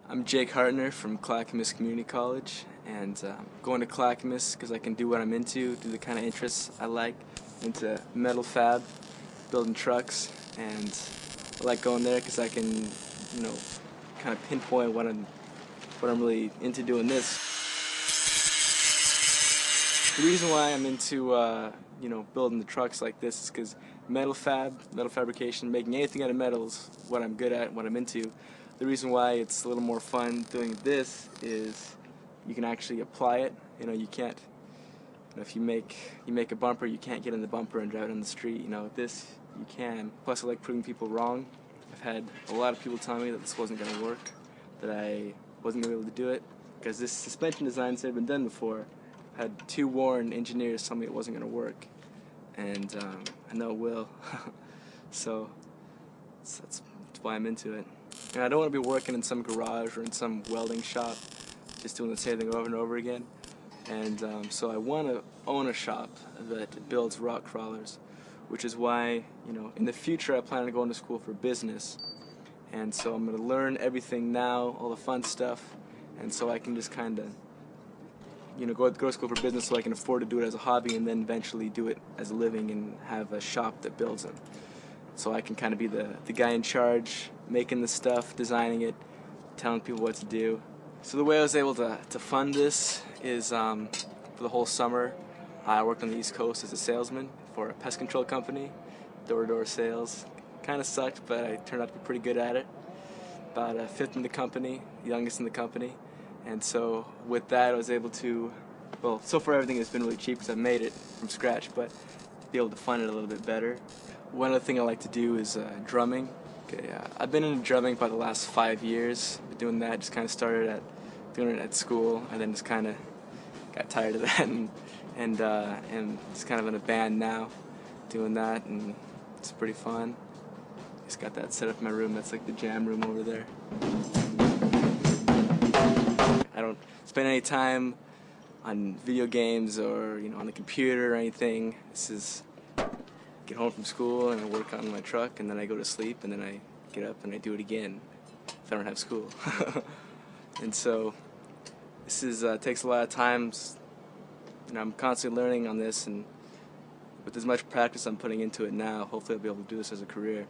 I'm Jake Hartner from Clackamas Community College, and going to Clackamas because I can do what I'm into, do the kind of interests I like, into metal fab, building trucks, and I like going there because I can, kind of pinpoint what I'm really into doing this. The reason why I'm into, building the trucks like this is because metal fabrication, making anything out of metal is what I'm good at, what I'm into. The reason why it's a little more fun doing this is you can actually apply it. You can't. If you make a bumper, you can't get in the bumper and drive it on the street. This you can. Plus, I like proving people wrong. I've had a lot of people tell me that this wasn't going to work, that I wasn't going to be able to do it, because this suspension design had been done before. I had 2 Warren engineers tell me it wasn't going to work, and I know it will. So that's why I'm into it. And I don't want to be working in some garage or in some welding shop, just doing the same thing over and over again. And so I want to own a shop that builds rock crawlers, which is why, in the future I plan on going to school for business. And so I'm going to learn everything now, all the fun stuff, and so I can just kind of, go to school for business so I can afford to do it as a hobby and then eventually do it as a living and have a shop that builds them. So I can kind of be the guy in charge, making the stuff, designing it, telling people what to do. So the way I was able to fund this is for the whole summer I worked on the East Coast as a salesman for a pest control company, door-to-door sales. Kind of sucked, but I turned out to be pretty good at it. About a fifth in the company, youngest in the company. And so with that I was able to, well, so far everything has been really cheap because I made it from scratch, but to be able to fund it a little bit better. One other thing I like to do is drumming. Okay, I've been into drumming about the last 5 years. Been doing that, just kind of started doing it at school, and then just kind of got tired of that, and just kind of in a band now, doing that, and it's pretty fun. Just got that set up in my room. That's like the jam room over there. I don't spend any time on video games or on the computer or anything. This is get home from school and I work on my truck, and then I go to sleep, and then I get up and I do it again if I don't have school. And so this is takes a lot of time. I'm constantly learning on this, and with as much practice I'm putting into it now, hopefully I'll be able to do this as a career.